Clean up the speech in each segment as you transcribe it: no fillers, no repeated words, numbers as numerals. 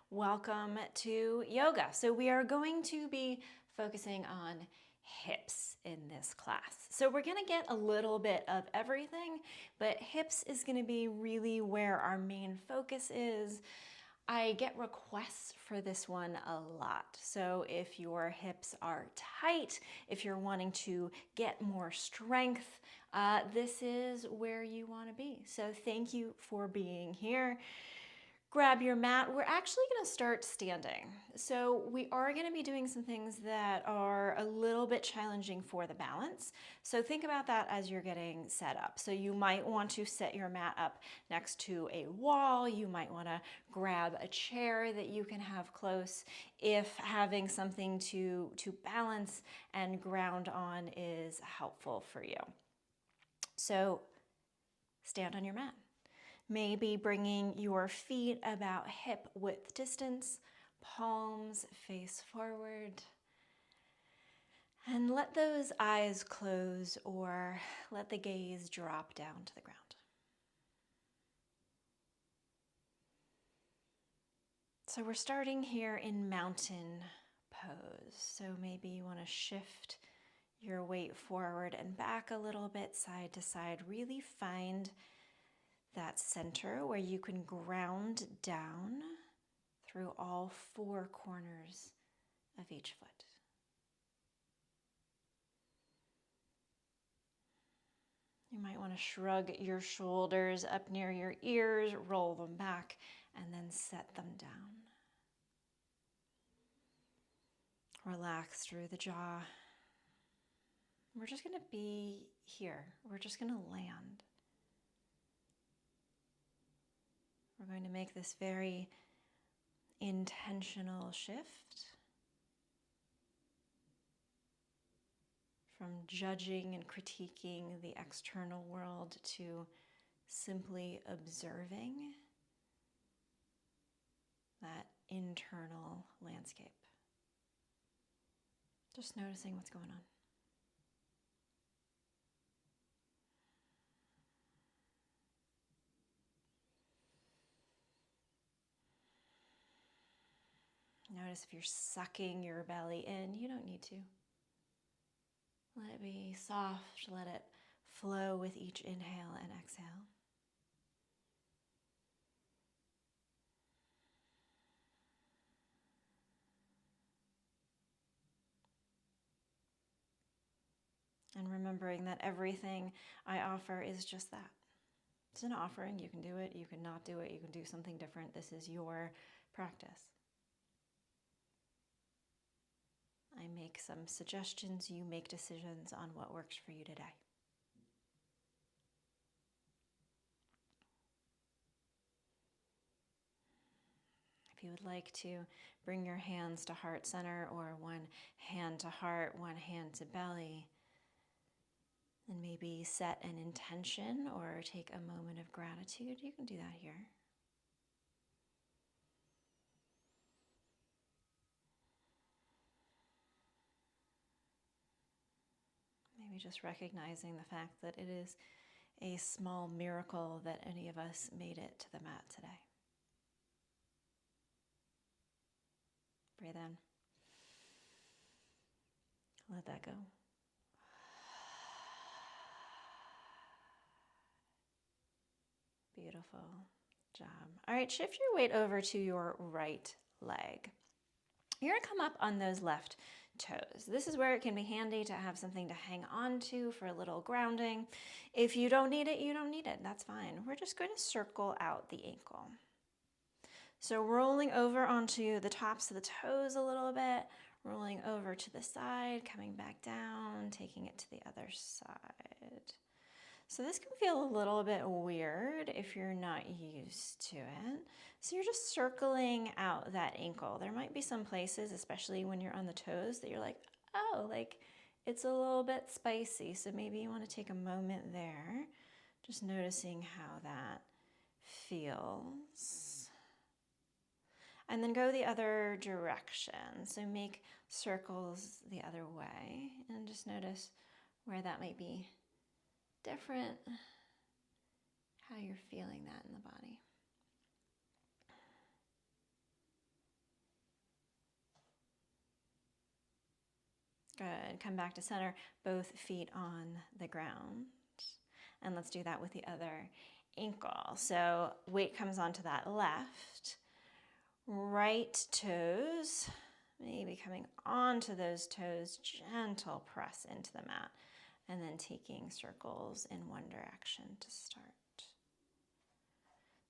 Welcome to yoga. So we are going to be focusing on hips in this class. So we're going to get a little bit of everything, but hips is going to be really where our main focus is. I get requests for this one a lot. So if your hips are tight, if you're wanting to get more strength, this is where you want to be. So thank you for being here. Grab your mat. We're actually going to start standing. So we are going to be doing some things that are a little bit challenging for the balance. So think about that as you're getting set up. So you might want to set your mat up next to a wall. You might want to grab a chair that you can have close if having something to balance and ground on is helpful for you. So stand on your mat. Maybe bringing your feet about hip width distance, palms face forward. And let those eyes close or let the gaze drop down to the ground. So we're starting here in mountain pose. So maybe you want to shift your weight forward and back a little bit, side to side. Really find that center where you can ground down through all four corners of each foot. You might want to shrug your shoulders up near your ears, roll them back, and then set them down. Relax through the jaw. We're just going to be here. We're just going to land. We're going to make this very intentional shift from judging and critiquing the external world to simply observing that internal landscape. Just noticing what's going on. Notice if you're sucking your belly in, you don't need to. Let it be soft, let it flow with each inhale and exhale. And remembering that everything I offer is just that. It's an offering. You can do it, you can not do it, you can do something different. This is your practice. I make some suggestions, you make decisions on what works for you today. If you would like to bring your hands to heart center or one hand to heart, one hand to belly, and maybe set an intention or take a moment of gratitude, you can do that here. Maybe just recognizing the fact that it is a small miracle that any of us made it to the mat today. Breathe in. Let that go. Beautiful job. All right, shift your weight over to your right leg. You're going to come up on those left toes. This is where it can be handy to have something to hang on to for a little grounding. If you don't need it, you don't need it. That's fine. We're just going to circle out the ankle. So rolling over onto the tops of the toes a little bit, rolling over to the side, coming back down, taking it to the other side. So this can feel a little bit weird if you're not used to it. So you're just circling out that ankle. There might be some places, especially when you're on the toes, that you're like, oh, like it's a little bit spicy. So maybe you want to take a moment there, just noticing how that feels. And then go the other direction. So make circles the other way and just notice where that might be different, how you're feeling that in the body. Good. Come back to center, both feet on the ground. And let's do that with the other ankle. So weight comes onto that left. Right toes, maybe coming onto those toes, gentle press into the mat, and then taking circles in one direction to start.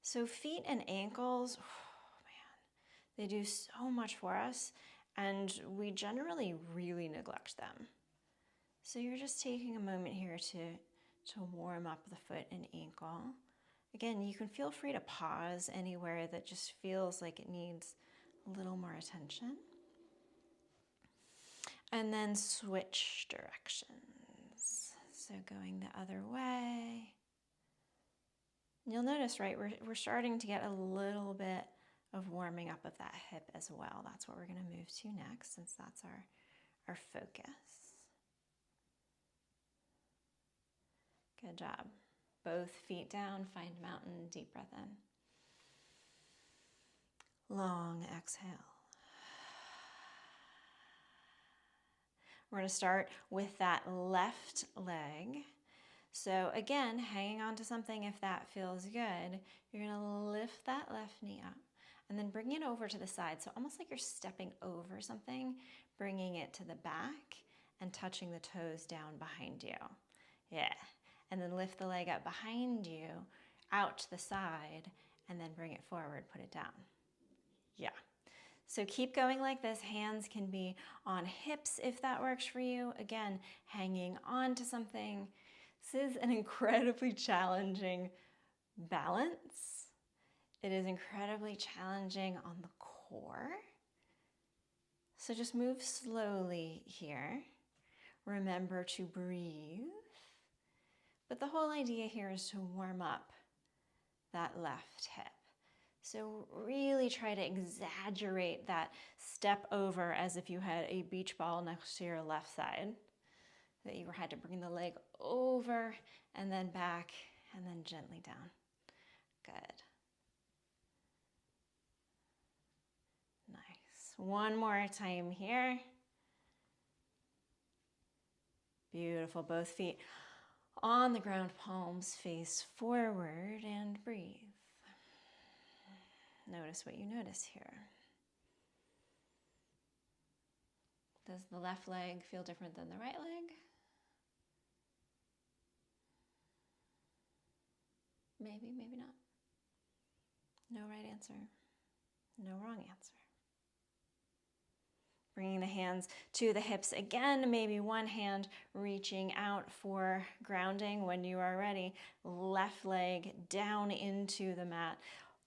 So feet and ankles, oh man, they do so much for us, and we generally really neglect them. So you're just taking a moment here to warm up the foot and ankle. Again, you can feel free to pause anywhere that just feels like it needs a little more attention. And then switch directions. So going the other way. You'll notice, right, we're starting to get a little bit of warming up of that hip as well. That's what we're going to move to next, since that's our focus. Good job. Both feet down, find mountain, deep breath in. Long exhale. We're going to start with that left leg. So again, hanging on to something if that feels good. You're going to lift that left knee up and then bring it over to the side. So almost like you're stepping over something, bringing it to the back and touching the toes down behind you. Yeah. And then lift the leg up behind you, out to the side, and then bring it forward, put it down. Yeah. So keep going like this. Hands can be on hips if that works for you. Again, hanging on to something. This is an incredibly challenging balance. It is incredibly challenging on the core. So just move slowly here. Remember to breathe. But the whole idea here is to warm up that left hip. So really try to exaggerate that step over as if you had a beach ball next to your left side. That you had to bring the leg over and then back and then gently down. Good. Nice. One more time here. Beautiful. Both feet on the ground, palms face forward, and breathe. Notice what you notice here. Does the left leg feel different than the right leg? Maybe, maybe not. No right answer. No wrong answer. Bringing the hands to the hips again, maybe one hand reaching out for grounding when you are ready. Left leg down into the mat.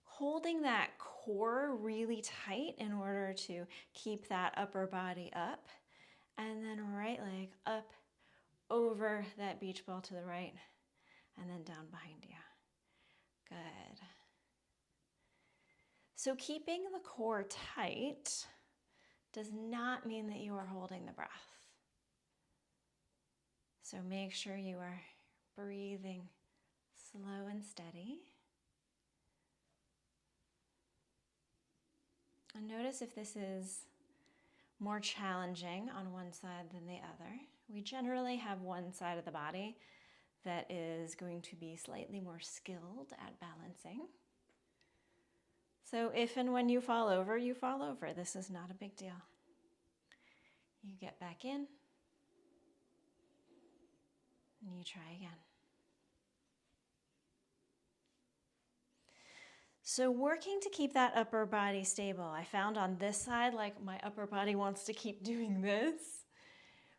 Holding that core really tight in order to keep that upper body up. And then right leg up over that beach ball to the right and then down behind you. Good. So keeping the core tight does not mean that you are holding the breath. So make sure you are breathing slow and steady. And notice if this is more challenging on one side than the other. We generally have one side of the body that is going to be slightly more skilled at balancing. So if and when you fall over, you fall over. This is not a big deal. You get back in, and you try again. So working to keep that upper body stable. I found on this side, like my upper body wants to keep doing this.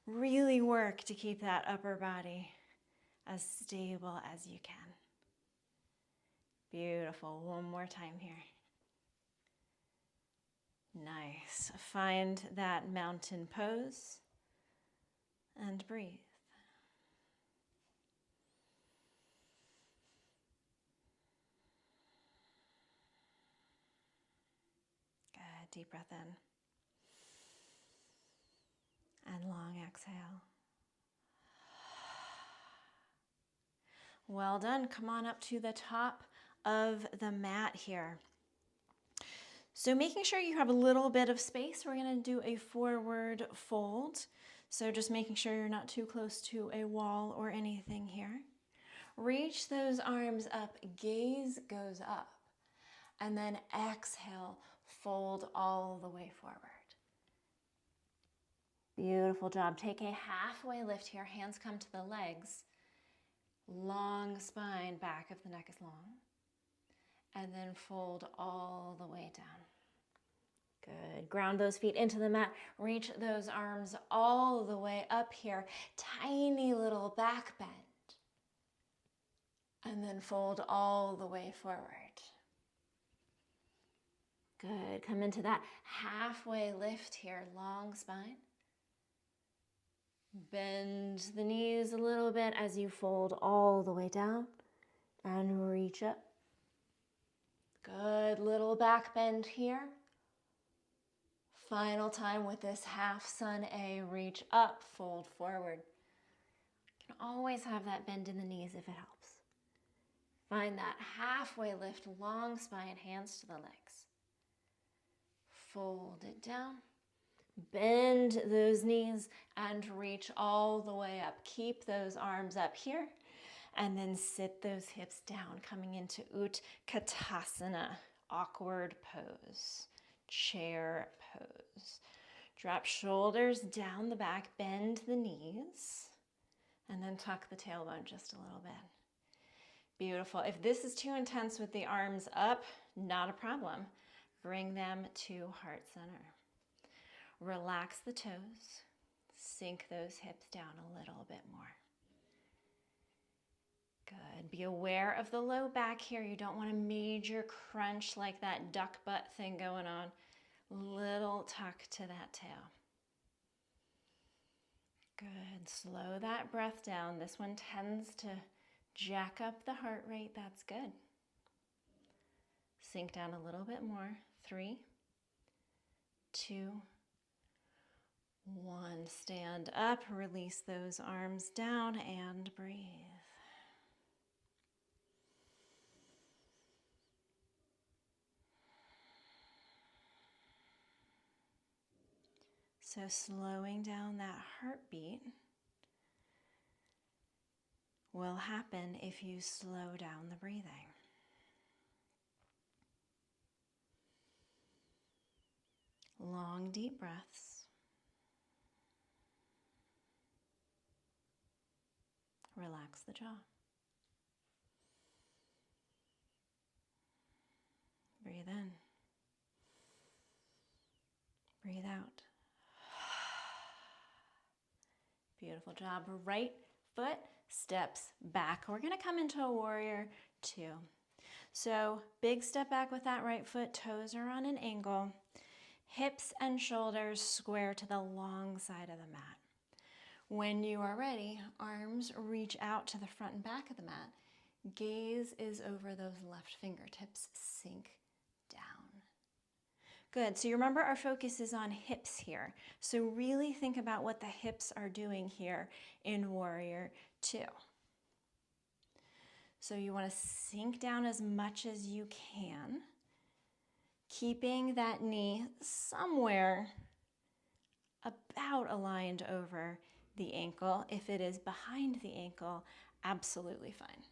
Really work to keep that upper body as stable as you can. Beautiful. One more time here. Nice. Find that mountain pose and breathe. Good. Deep breath in. And long exhale. Well done. Come on up to the top of the mat here. So making sure you have a little bit of space, we're going to do a forward fold. So just making sure you're not too close to a wall or anything here. Reach those arms up, gaze goes up, and then exhale, fold all the way forward. Beautiful job. Take a halfway lift here, hands come to the legs, long spine, back of the neck is long, and then fold all the way down. Good. Ground those feet into the mat. Reach those arms all the way up here. Tiny little back bend. And then fold all the way forward. Good. Come into that halfway lift here. Long spine. Bend the knees a little bit as you fold all the way down. And reach up. Good. Little back bend here. Final time with this half sun A, reach up, fold forward. You can always have that bend in the knees if it helps. Find that halfway lift, long spine, hands to the legs. Fold it down, bend those knees and reach all the way up. Keep those arms up here and then sit those hips down, coming into Utkatasana, awkward pose. Chair pose. Drop shoulders down the back, bend the knees, and then tuck the tailbone just a little bit. Beautiful. If this is too intense with the arms up, not a problem. Bring them to heart center. Relax the toes. Sink those hips down a little bit more. Good. Be aware of the low back here. You don't want a major crunch like that duck butt thing going on. Little tuck to that tail. Good. Slow that breath down. This one tends to jack up the heart rate. That's good. Sink down a little bit more. 3, 2, 1. Stand up. Release those arms down and breathe. So slowing down that heartbeat will happen if you slow down the breathing. Long, deep breaths. Relax the jaw. Breathe in. Breathe out. Beautiful job. Right foot steps back. We're going to come into a warrior 2. So big step back with that right foot. Toes are on an angle. Hips and shoulders square to the long side of the mat. When you are ready, arms reach out to the front and back of the mat. Gaze is over those left fingertips. Sink down. Good. So you remember our focus is on hips here. So really think about what the hips are doing here in Warrior 2. So you want to sink down as much as you can, keeping that knee somewhere about aligned over the ankle. If it is behind the ankle, absolutely fine.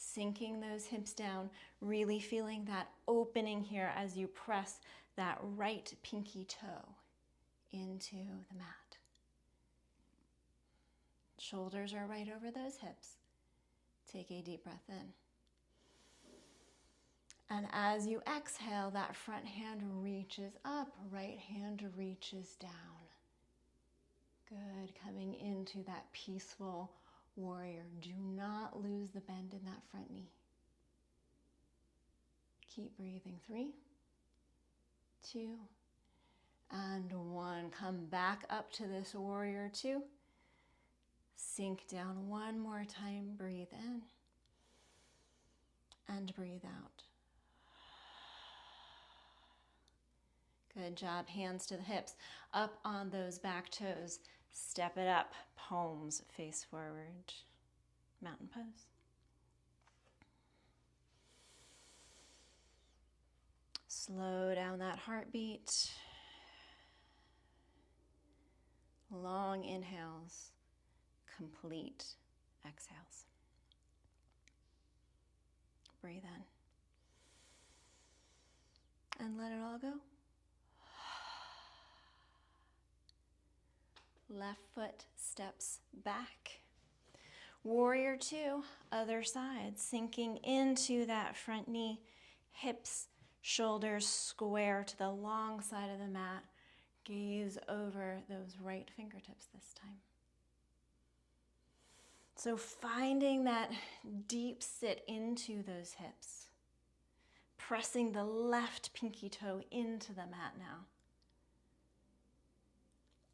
Sinking those hips down, really feeling that opening here as you press that right pinky toe into the mat. Shoulders are right over those hips. Take a deep breath in. And as you exhale, that front hand reaches up, right hand reaches down. Good, coming into that peaceful warrior. Do not lose the bend in that front knee. Keep breathing. 3, 2, and 1. Come back up to this warrior 2. Sink down one more time. Breathe in and breathe out. Good job. Hands to the hips. Up on those back toes. Step it up. Palms face forward. Mountain pose. Slow down that heartbeat. Long inhales, complete exhales. Breathe in and let it all go. Left foot steps back. Warrior two, other side, sinking into that front knee, hips, shoulders square to the long side of the mat. Gaze over those right fingertips this time. So finding that deep sit into those hips. Pressing the left pinky toe into the mat now.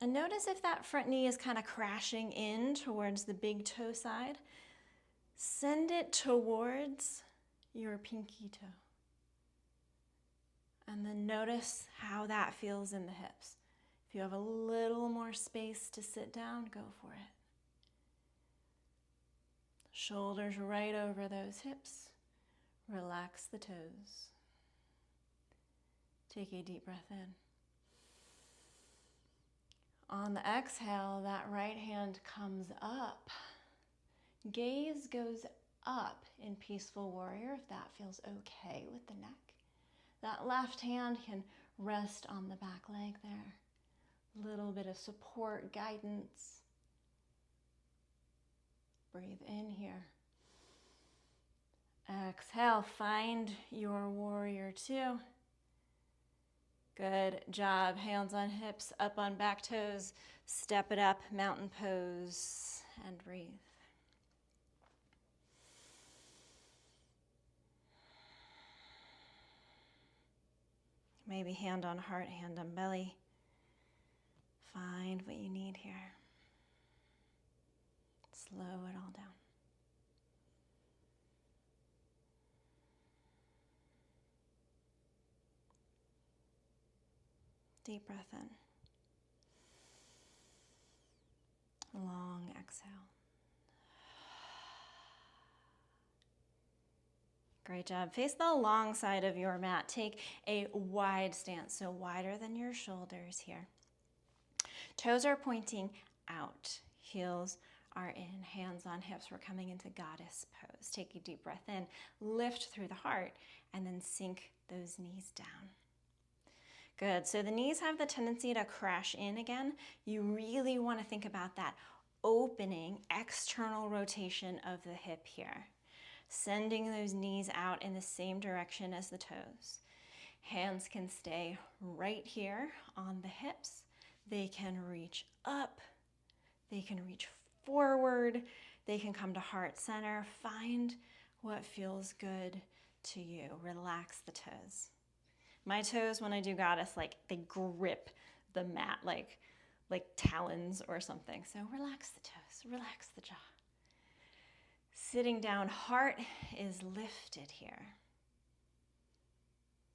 And notice if that front knee is kind of crashing in towards the big toe side. Send it towards your pinky toe. And then notice how that feels in the hips. If you have a little more space to sit down, go for it. Shoulders right over those hips. Relax the toes. Take a deep breath in. On the exhale, that right hand comes up. Gaze goes up in Peaceful Warrior if that feels okay with the neck. That left hand can rest on the back leg there. Little bit of support, guidance. Breathe in here. Exhale, find your Warrior two. Good job. Hands on hips, up on back toes. Step it up, mountain pose, and breathe. Maybe hand on heart, hand on belly. Find what you need here. Slow it all down. Deep breath in. Long exhale. Great job. Face the long side of your mat. Take a wide stance, so wider than your shoulders here. Toes are pointing out. Heels are in. Hands on hips. We're coming into goddess pose. Take a deep breath in. Lift through the heart, and then sink those knees down. Good. So the knees have the tendency to crash in again. You really want to think about that opening external rotation of the hip here. Sending those knees out in the same direction as the toes. Hands can stay right here on the hips. They can reach up. They can reach forward. They can come to heart center. Find what feels good to you. Relax the toes. My toes, when I do goddess, like they grip the mat like talons or something. So relax the toes, relax the jaw. Sitting down, heart is lifted here.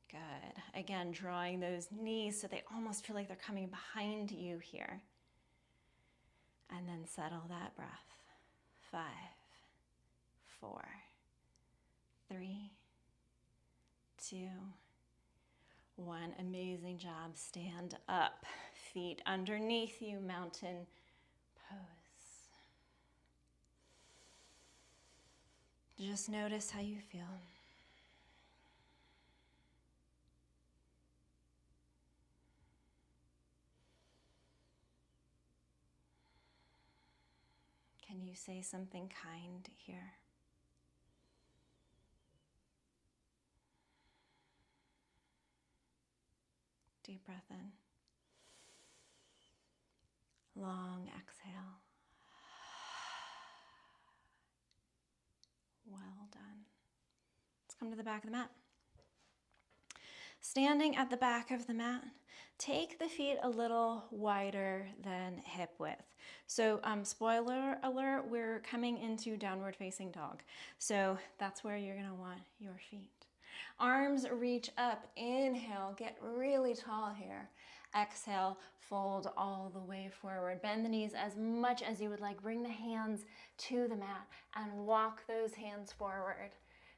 Good. Again, drawing those knees so they almost feel like they're coming behind you here. And then settle that breath. 5, 4, 3, 2, 1. Amazing job. Stand up. Feet underneath you, mountain pose. Just notice how you feel. Can you say something kind here? Deep breath in. Long exhale. Well done. Let's come to the back of the mat. Standing at the back of the mat, take the feet a little wider than hip width. So spoiler alert, we're coming into downward facing dog. So that's where you're gonna want your feet. Arms reach up, inhale, get really tall here. Exhale, fold all the way forward. Bend the knees as much as you would like. Bring the hands to the mat and walk those hands forward.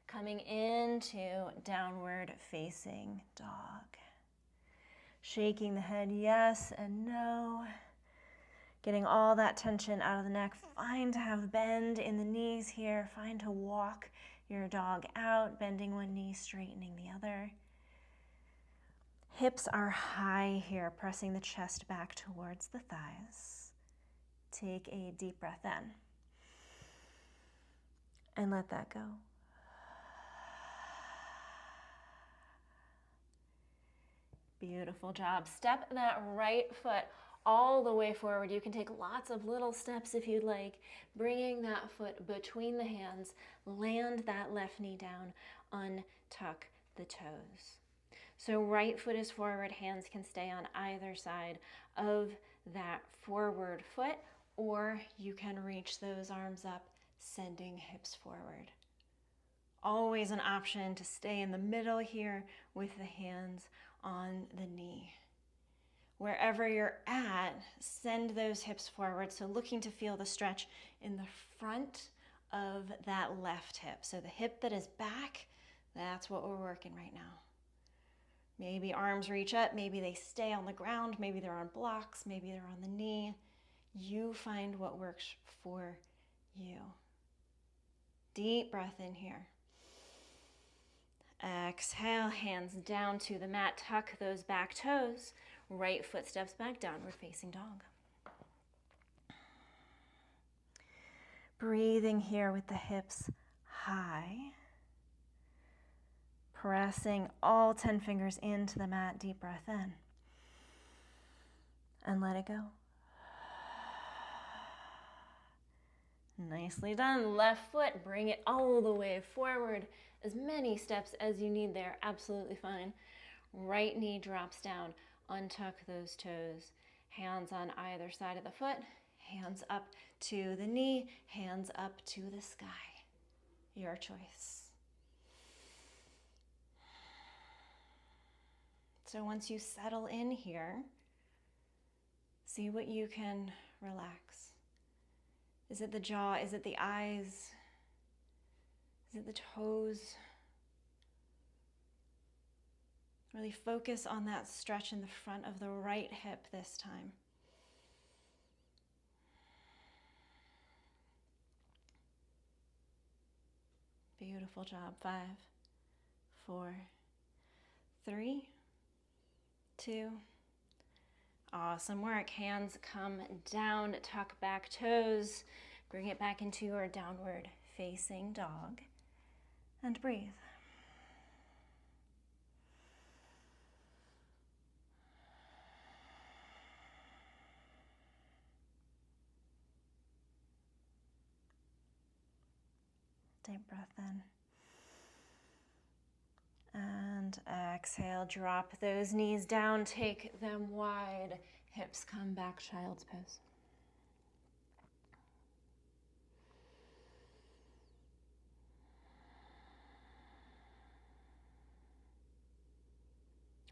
Coming into downward facing dog. Shaking the head yes and no. Getting all that tension out of the neck. Find to have bend in the knees here. Find to walk your dog out, bending one knee, straightening the other. Hips are high here, pressing the chest back towards the thighs. Take a deep breath in. And let that go. Beautiful job. Step that right foot all the way forward. You can take lots of little steps if you'd like, bringing that foot between the hands, land that left knee down, untuck the toes. So right foot is forward, hands can stay on either side of that forward foot, or you can reach those arms up, sending hips forward. Always an option to stay in the middle here with the hands on the knee. Wherever you're at, send those hips forward. So looking to feel the stretch in the front of that left hip. So the hip that is back, that's what we're working right now. Maybe arms reach up, maybe they stay on the ground, maybe they're on blocks, maybe they're on the knee. You find what works for you. Deep breath in here. Exhale, hands down to the mat. Tuck those back toes. Right foot steps back, downward facing dog. Breathing here with the hips high. Pressing all 10 fingers into the mat. Deep breath in. And let it go. Nicely done. Left foot, bring it all the way forward. As many steps as you need there, absolutely fine. Right knee drops down. Untuck those toes. Hands on either side of the foot. Hands up to the knee. Hands up to the sky. Your choice. So once you settle in here, see what you can relax. Is it the jaw? Is it the eyes? Is it the toes? Really focus on that stretch in the front of the right hip this time. Beautiful job. 5, 4, 3, 2. Awesome work. Hands come down, tuck back toes. Bring it back into your downward facing dog. And breathe. Deep breath in. And exhale, drop those knees down, take them wide. Hips come back, child's pose.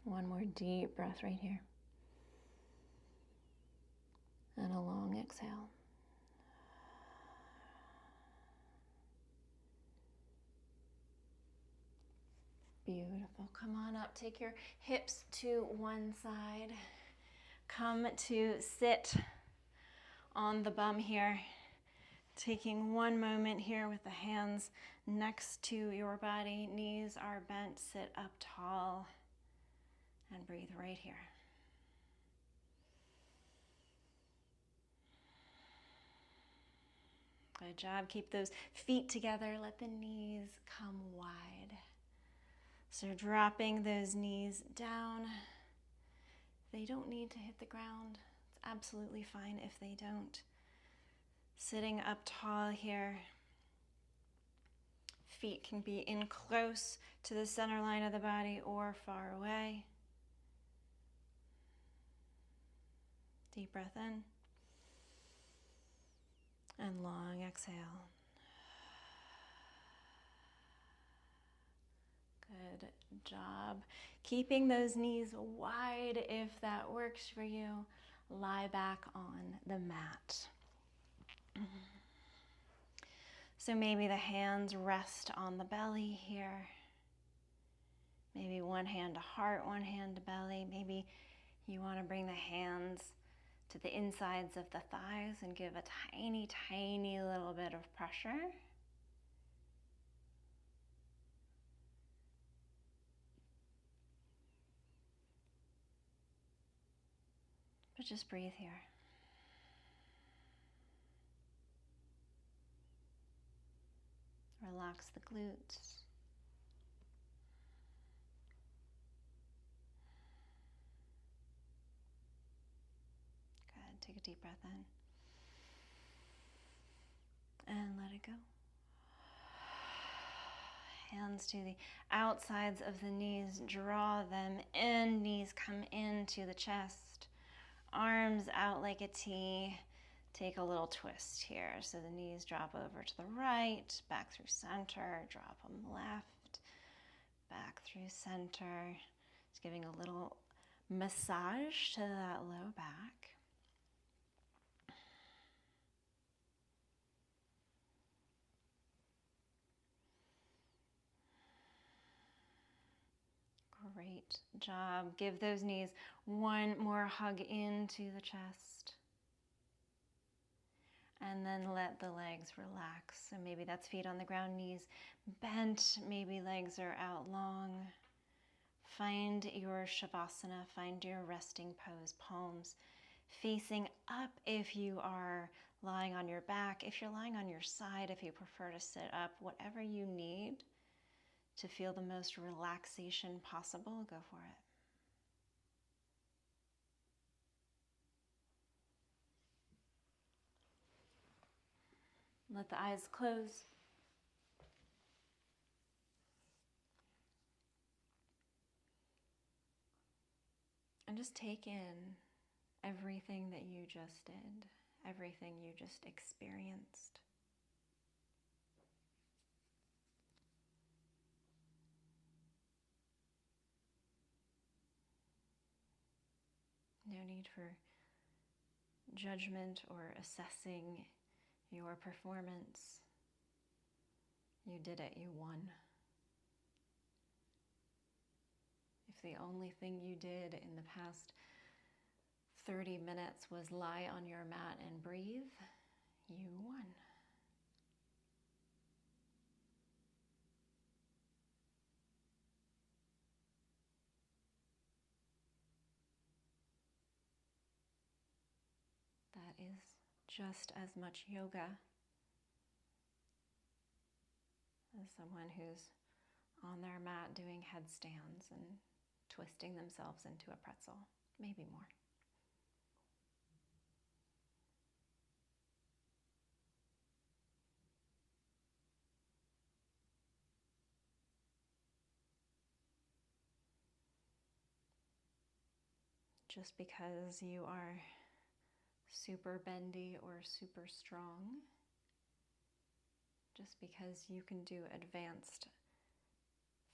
One more deep breath right here. And a long exhale. Beautiful. Come on up. Take your hips to one side. Come to sit on the bum here. Taking one moment here with the hands next to your body. Knees are bent. Sit up tall. And breathe right here. Good job. Keep those feet together. Let the knees come wide. So dropping those knees down. They don't need to hit the ground. It's absolutely fine if they don't. Sitting up tall here. Feet can be in close to the center line of the body or far away. Deep breath in. And long exhale. Good job. Keeping those knees wide if that works for you. Lie back on the mat. So maybe the hands rest on the belly here. Maybe one hand to heart, one hand to belly. Maybe you want to bring the hands to the insides of the thighs and give a tiny, tiny little bit of pressure. But just breathe here. Relax the glutes. Good. Take a deep breath in. And let it go. Hands to the outsides of the knees. Draw them in. Knees come into the chest. Arms out like a T. Take a little twist here. So the knees drop over to the right, back through center, drop them left, back through center. Just giving a little massage to that low back. Great job. Give those knees one more hug into the chest. And then let the legs relax. So maybe that's feet on the ground, knees bent. Maybe legs are out long. Find your Shavasana. Find your resting pose. Palms facing up if you are lying on your back. If you're lying on your side, if you prefer to sit up, whatever you need to feel the most relaxation possible, go for it. Let the eyes close. And just take in everything that you just did, everything you just experienced. No need for judgment or assessing your performance. You did it, you won. If the only thing you did in the past 30 minutes was lie on your mat and breathe, you won. That is just as much yoga as someone who's on their mat doing headstands and twisting themselves into a pretzel, maybe more. Just because you are super bendy or super strong, just because you can do advanced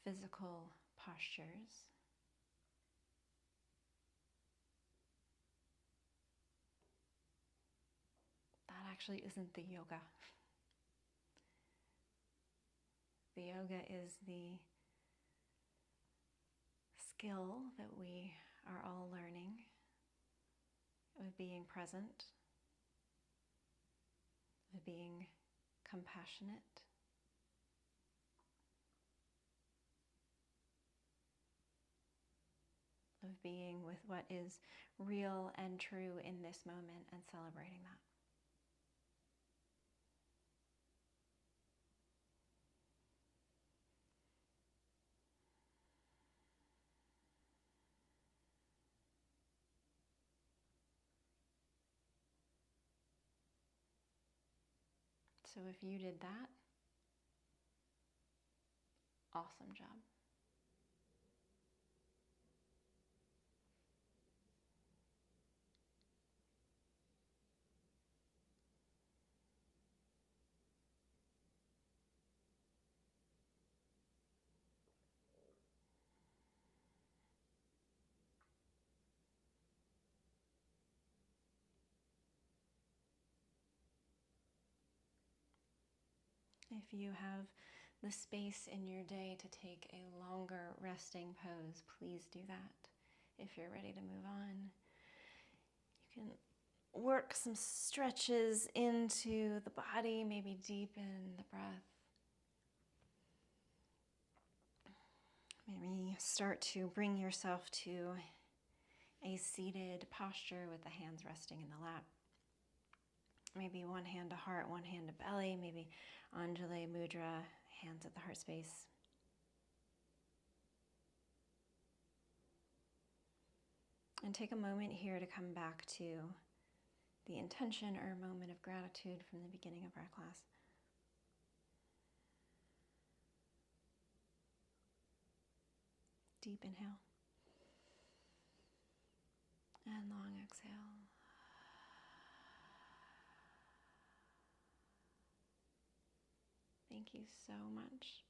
physical postures, that actually isn't the yoga. The yoga is the skill that we are all learning of being present, of being compassionate, of being with what is real and true in this moment and celebrating that. So if you did that, awesome job. If you have the space in your day to take a longer resting pose, please do that. If you're ready to move on, you can work some stretches into the body, maybe deepen the breath. Maybe start to bring yourself to a seated posture with the hands resting in the lap. Maybe one hand to heart, one hand to belly, maybe Anjali Mudra, hands at the heart space. And take a moment here to come back to the intention or moment of gratitude from the beginning of our class. Deep inhale. And long exhale. Thank you so much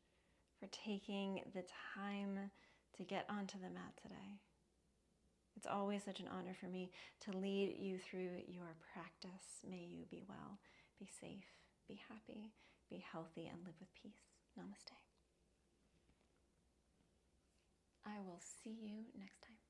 for taking the time to get onto the mat today. It's always such an honor for me to lead you through your practice. May you be well, be safe, be happy, be healthy, and live with peace. Namaste. I will see you next time.